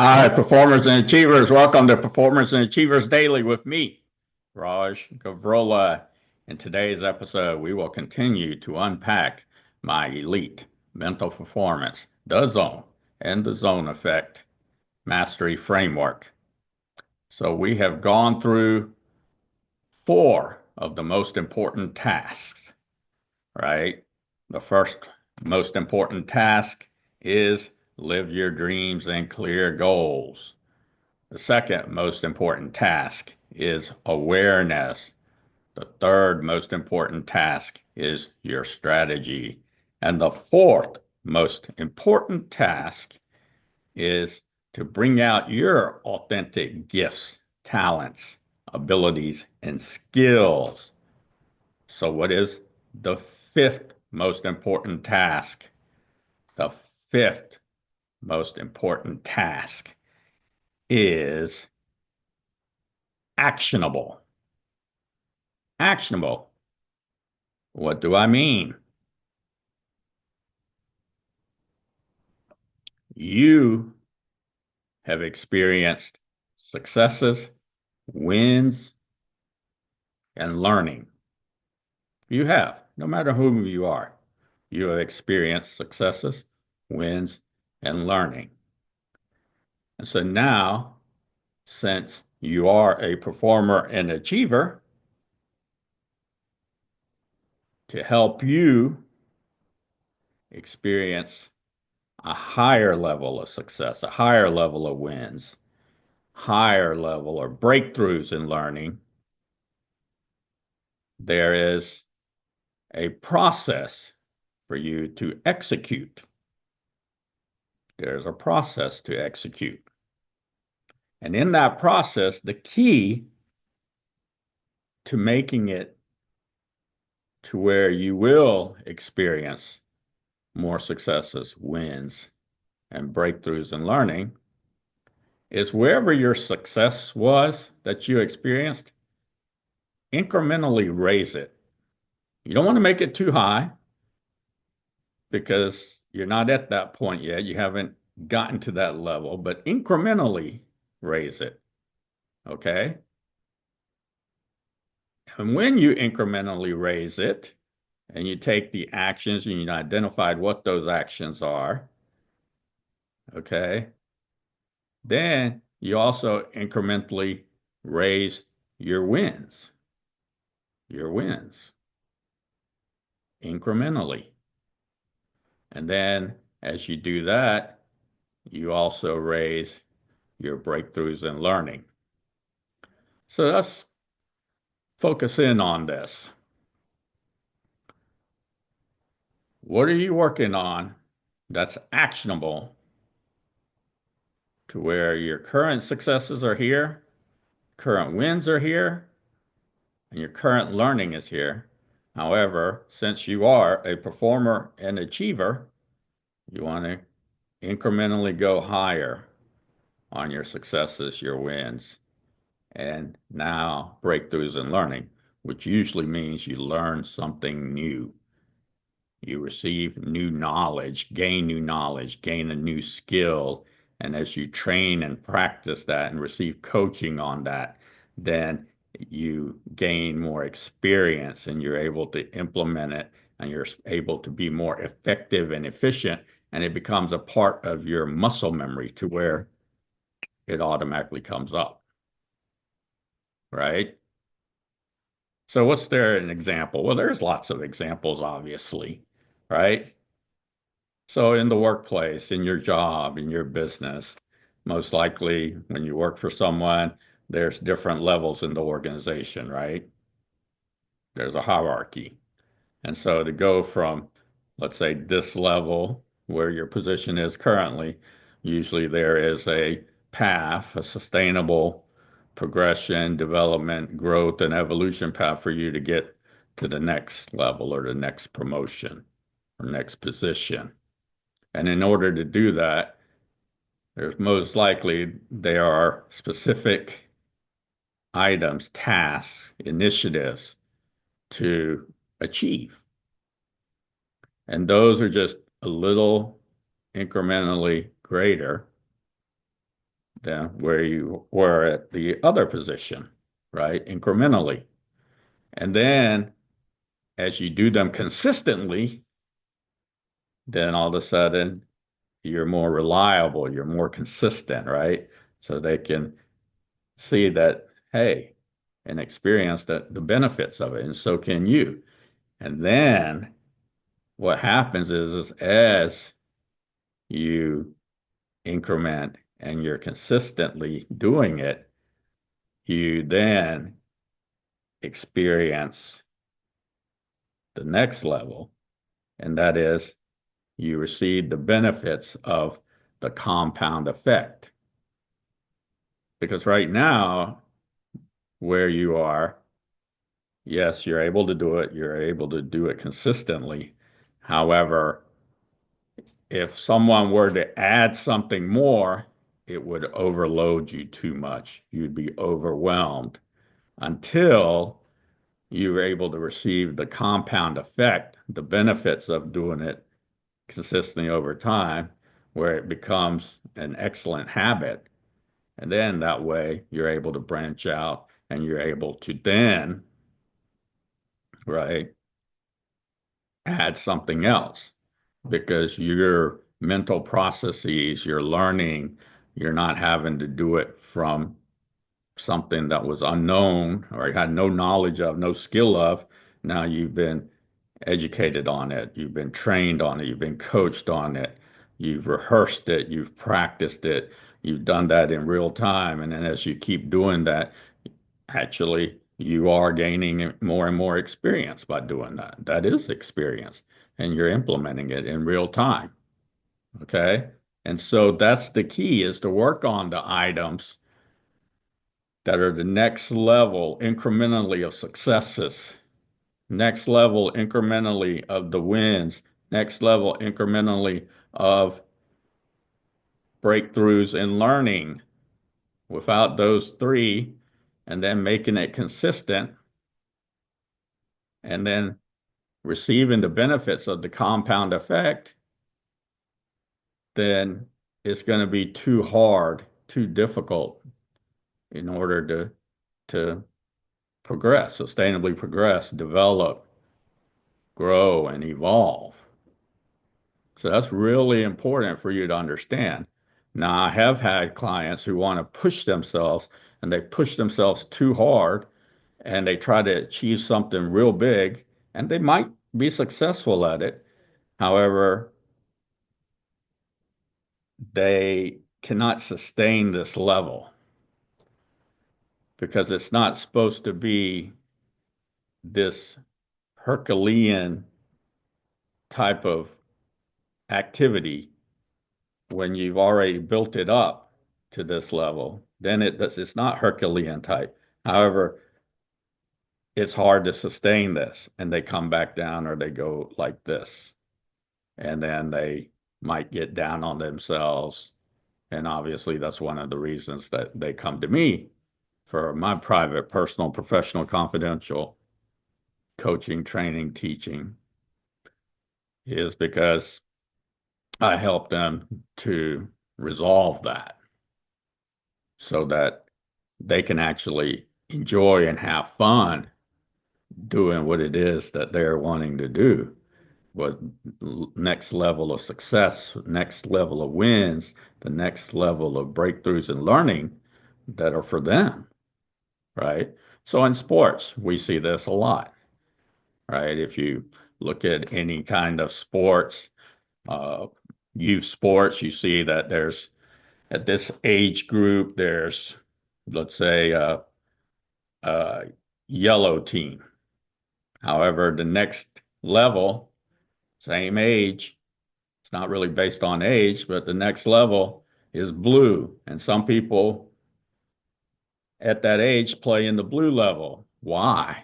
Hi, performers and achievers. Welcome to Performers and Achievers Daily with me, Raj Gavurla. In today's episode, we will continue to unpack my elite mental performance, the zone, and the zone effect mastery framework. So we have gone through four of the most important tasks, right? The first most important task is live your dreams and clear goals. The second most important task is awareness. The third most important task is your strategy. And the fourth most important task is to bring out your authentic gifts, talents, abilities, and skills. So, what is the fifth most important task? The fifth most important task is actionable. Actionable. What do I mean? You have experienced successes, wins, and learning. You have, no matter who you are, you have experienced successes, wins, and learning. And so now, since you are a performer and achiever, to help you experience a higher level of success, a higher level of wins, higher level of breakthroughs in learning, there is a process for you to execute. There's a process to execute. And in that process, the key to making it to where you will experience more successes, wins, and breakthroughs in learning is wherever your success was that you experienced, incrementally raise it. You don't want to make it too high because you're not at that point yet. You haven't gotten to that level, but incrementally raise it. Okay. And when you incrementally raise it and you take the actions and you identified what those actions are, okay, then you also incrementally raise your wins, your wins incrementally. And then as you do that, you also raise your breakthroughs in learning. So let's focus in on this. What are you working on that's actionable to where your current successes are here, current wins are here, and your current learning is here? However, since you are a performer and achiever, you want to incrementally go higher on your successes, your wins, and now breakthroughs in learning, which usually means you learn something new. You receive new knowledge, gain a new skill. And as you train and practice that and receive coaching on that, then you gain more experience and you're able to implement it and you're able to be more effective and efficient. And it becomes a part of your muscle memory to where it automatically comes up, right? So what's there an example? Well, there's lots of examples, obviously, right? So in the workplace, in your job, in your business, most likely when you work for someone, there's different levels in the organization, right? There's a hierarchy. And so to go from, let's say, this level where your position is currently, usually there is a path, a sustainable progression, development, growth, and evolution path for you to get to the next level or the next promotion or next position. And in order to do that, there's most likely there are specific items, tasks, initiatives to achieve. And those are just a little incrementally greater than where you were at the other position, right? Incrementally. And then as you do them consistently, then all of a sudden you're more reliable, you're more consistent, right? So they can see that, hey, and experience the benefits of it. And so can you. And then what happens is as you increment and you're consistently doing it, you then experience the next level, and that is you receive the benefits of the compound effect. Because right now, where you are, yes, you're able to do it, you're able to do it consistently. However, if someone were to add something more, it would overload you too much. You'd be overwhelmed until you were able to receive the compound effect, the benefits of doing it consistently over time, where it becomes an excellent habit. And then that way you're able to branch out and you're able to then, right, add something else because your mental processes, your learning, you're not having to do it from something that was unknown or you had no knowledge of, no skill of. Now you've been educated on it, you've been trained on it, you've been coached on it, you've rehearsed it, you've practiced it, you've done that in real time. And then as you keep doing that, actually, you are gaining more and more experience by doing that. That is experience, and you're implementing it in real time. Okay. And so that's the key is to work on the items that are the next level incrementally of successes, next level incrementally of the wins, next level incrementally of breakthroughs in learning without those three, and then making it consistent, and then receiving the benefits of the compound effect, then it's going to be too hard, too difficult in order to progress, sustainably progress, develop, grow, and evolve. So that's really important for you to understand. Now, I have had clients who want to push themselves and they push themselves too hard and they try to achieve something real big and they might be successful at it. However, they cannot sustain this level because it's not supposed to be this Herculean type of activity when you've already built it up to this level. Then it's not Herculean type. However, it's hard to sustain this and they come back down or they go like this. And then they might get down on themselves. And obviously, that's one of the reasons that they come to me for my private, personal, professional, confidential coaching, training, teaching is because I help them to resolve that so that they can actually enjoy and have fun doing what it is that they're wanting to do. What next level of success, next level of wins, the next level of breakthroughs and learning that are for them, right? So in sports, we see this a lot, right? If you look at any kind of sports, uh, youth sports, you see that there's at this age group, there's let's say a yellow team. However, the next level, same age, it's not really based on age, but the next level is blue. And some people at that age play in the blue level. Why?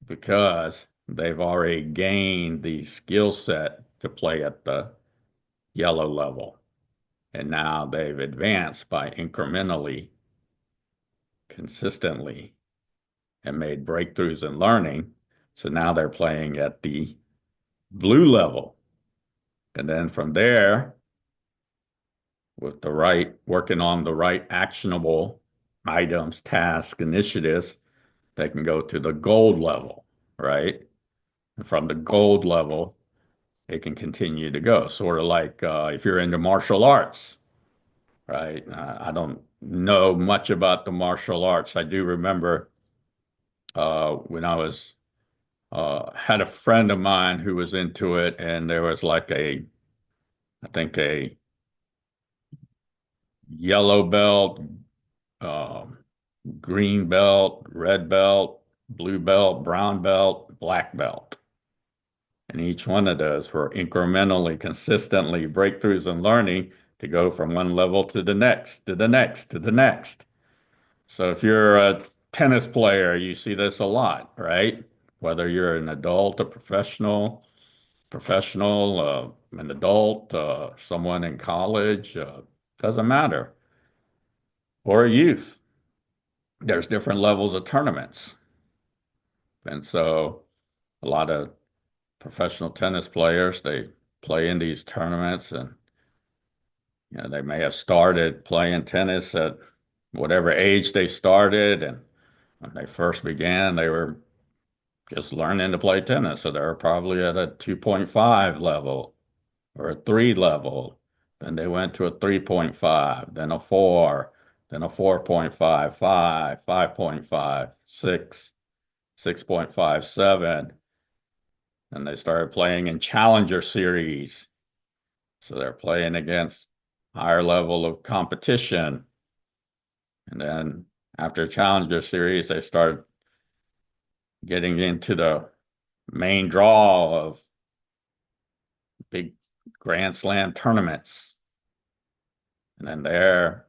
Because they've already gained the skill set to play at the yellow level. And now they've advanced by incrementally, consistently, and made breakthroughs in learning. So now they're playing at the blue level. And then from there, with the right, working on the right actionable items, tasks, initiatives, they can go to the gold level, right? And from the gold level, it can continue to go. Sort of like if you're into martial arts, right? I don't know much about the martial arts. I do remember when I was had a friend of mine who was into it, and there was like I think a yellow belt, um, green belt, red belt, blue belt, brown belt, black belt. And each one of those were incrementally, consistently breakthroughs in learning to go from one level to the next, to the next, to the next. So if you're a tennis player, you see this a lot, right? Whether you're an adult, a professional, an adult, someone in college, doesn't matter, or a youth. There's different levels of tournaments. And so a lot of professional tennis players, they play in these tournaments and they may have started playing tennis at whatever age they started. And when they first began, they were just learning to play tennis. So they're probably at a 2.5 level or a 3 level. Then they went to a 3.5, then a 4, then a 4.5, 5, 5.5, 6, 6.57. And they started playing in Challenger series. So they're playing against higher level of competition. And then after Challenger series, they start getting into the main draw of big Grand Slam tournaments. And then there,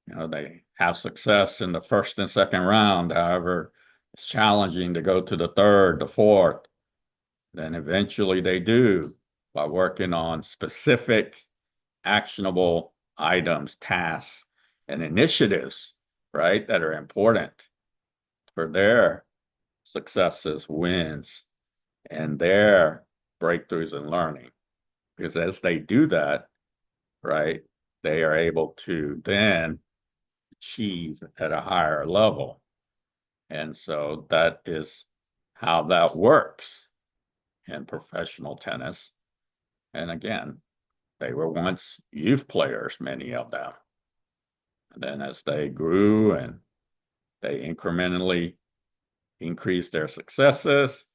they have success in the first and second round. However, it's challenging to go to the third, the fourth. Then eventually they do by working on specific actionable items, tasks, and initiatives, right, that are important for their successes, wins, and their breakthroughs in learning. Because as they do that, right, they are able to then achieve at a higher level. And so that is how that works in professional tennis. And again, they were once youth players, many of them. And then as they grew and they incrementally increased their successes,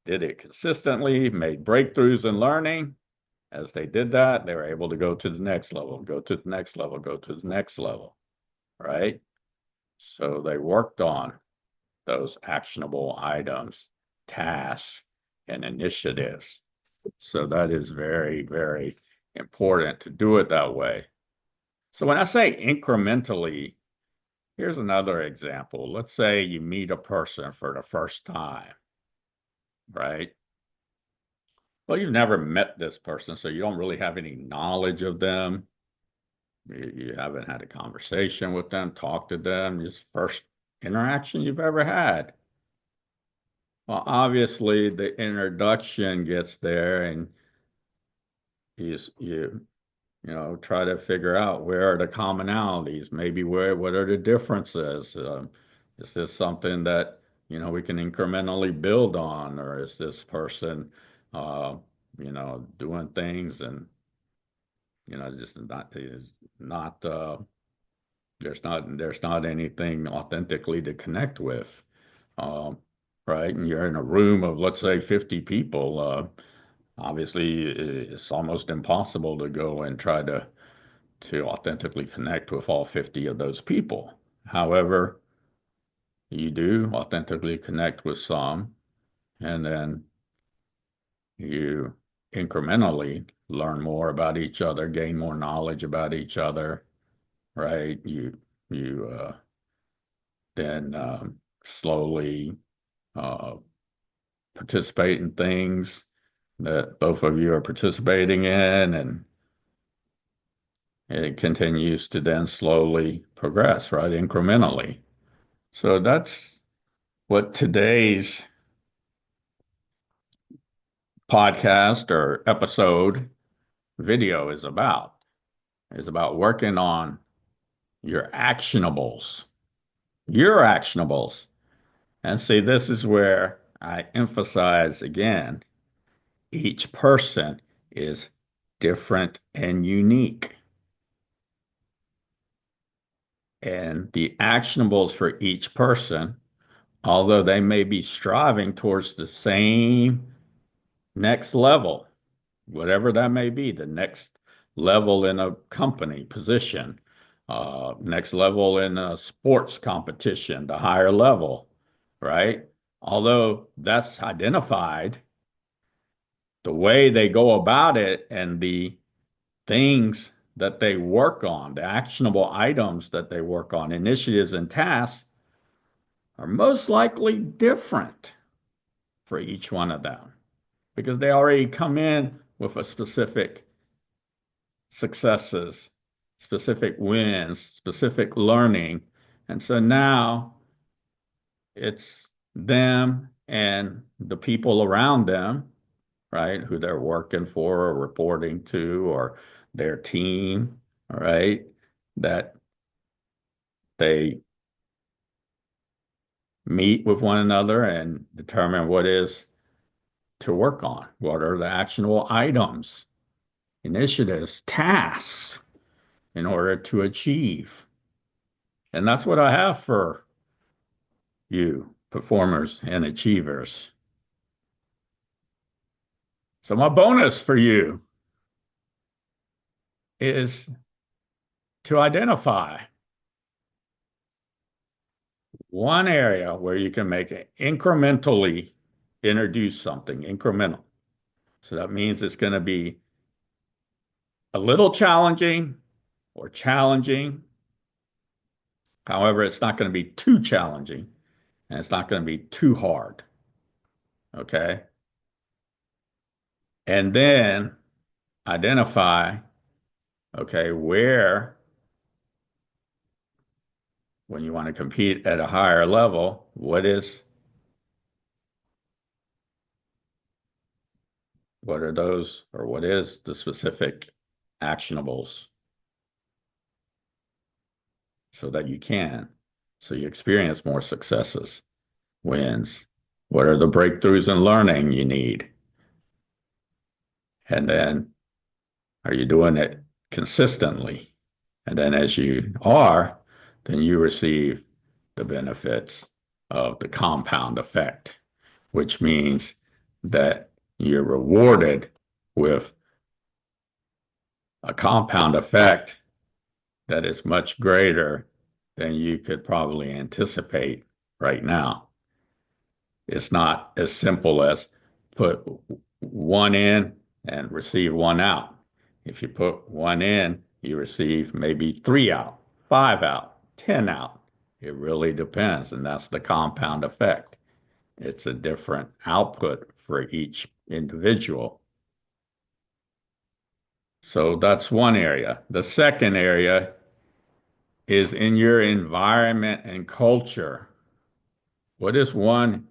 did it consistently, made breakthroughs in learning. As they did that, they were able to go to the next level, go to the next level, go to the next level, right? So they worked on those actionable items, tasks, and initiatives. So that is very, very important to do it that way. So when I say incrementally, here's another example. Let's say you meet a person for the first time, right? Well, you've never met this person, so you don't really have any knowledge of them. You haven't had a conversation with them, talked to them. It's the first interaction you've ever had. Well, obviously the introduction gets there, and you try to figure out where are the commonalities, maybe what are the differences. Is this something that we can incrementally build on, or is this person uh, doing things and just not is not there's not anything authentically to connect with. Um, right? And you're in a room of, let's say, 50 people. Obviously, it's almost impossible to go and try to authentically connect with all 50 of those people. However, you do authentically connect with some, and then you incrementally learn more about each other, gain more knowledge about each other, right? You then slowly uh, participate in things that both of you are participating in, and it continues to then slowly progress, right? Incrementally. So that's what today's podcast or episode video is about. is about working on your actionables, your actionables. And see, this is where I emphasize again, each person is different and unique. And the actionables for each person, although they may be striving towards the same next level, whatever that may be, the next level in a company position, next level in a sports competition, the higher level, right? Although that's identified, the way they go about it and the things that they work on, the actionable items that they work on, initiatives and tasks are most likely different for each one of them because they already come in with a specific successes, specific wins, specific learning. And so now it's them and the people around them, right, who they're working for or reporting to or their team, all right, that they meet with one another and determine what is to work on. What are the actionable items, initiatives, tasks in order to achieve? And that's what I have for you, performers and achievers. So, my bonus for you is to identify one area where you can make it incrementally introduce something incremental. So, that means it's going to be a little challenging or challenging. However, it's not going to be too challenging and it's not going to be too hard. Okay. And then identify, okay, where, when you want to compete at a higher level, what are those, or what is the specific actionables so that you can, so you experience more successes, wins. What are the breakthroughs in learning you need? And then are you doing it consistently? And then as you are, then you receive the benefits of the compound effect, which means that you're rewarded with a compound effect that is much greater than you could probably anticipate right now. It's not as simple as put one in and receive one out. If you put one in, you receive maybe three out, five out, 10 out. It really depends. And that's the compound effect. It's a different output for each individual. So that's one area. The second area is in your environment and culture. What is one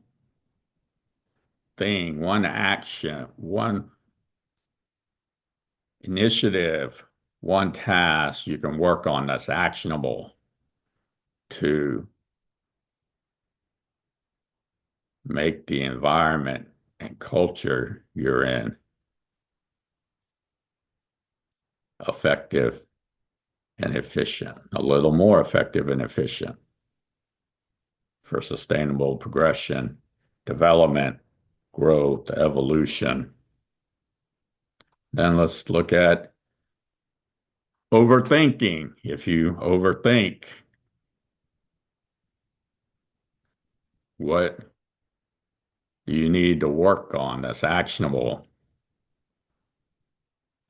thing, one action, one initiative, one task you can work on that's actionable to make the environment and culture you're in effective and efficient, a little more effective and efficient for sustainable progression, development, growth, evolution. Then let's look at overthinking. If you overthink, what do you need to work on that's actionable?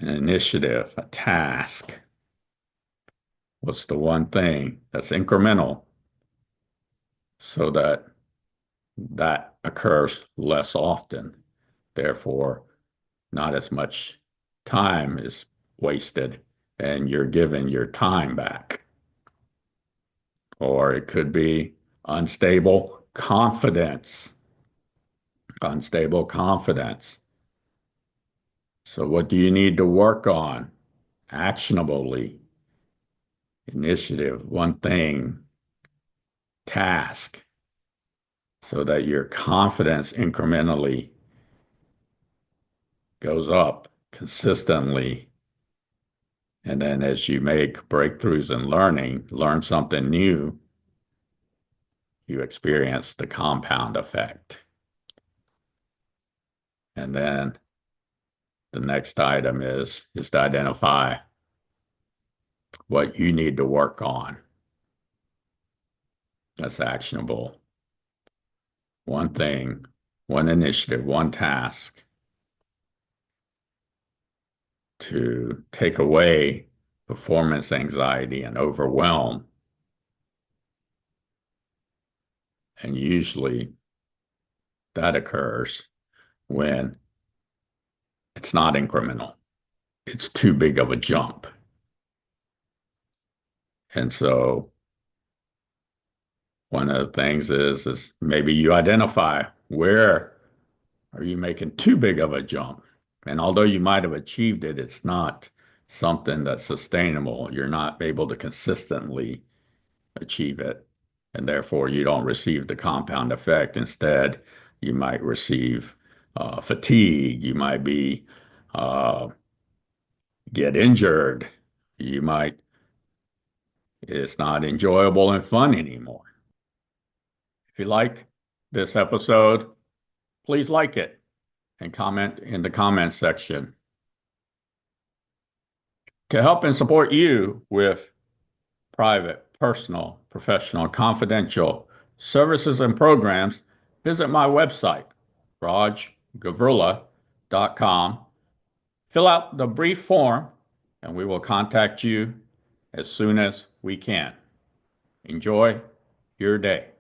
An initiative, a task. What's the one thing that's incremental so that that occurs less often? Therefore, not as much time is wasted and you're given your time back. Or it could be unstable confidence. Unstable confidence. So, what do you need to work on actionably initiative, one thing, task, so that your confidence incrementally goes up consistently. And then as you make breakthroughs in learning, learn something new, you experience the compound effect. And then the next item is to identify what you need to work on. That's actionable. One thing, one initiative, one task to take away performance anxiety and overwhelm. And usually that occurs when it's not incremental. It's too big of a jump. And so one of the things is maybe you identify where are you making too big of a jump. And although you might have achieved it, it's not something that's sustainable. You're not able to consistently achieve it. And therefore, you don't receive the compound effect. Instead, you might receive fatigue. You might be uh, get injured. You might, it's not enjoyable and fun anymore. If you like this episode, please like it and comment in the comment section. To help and support you with private, personal, professional, confidential services and programs, visit my website, rajgavurla.com. Fill out the brief form, and we will contact you as soon as we can. Enjoy your day.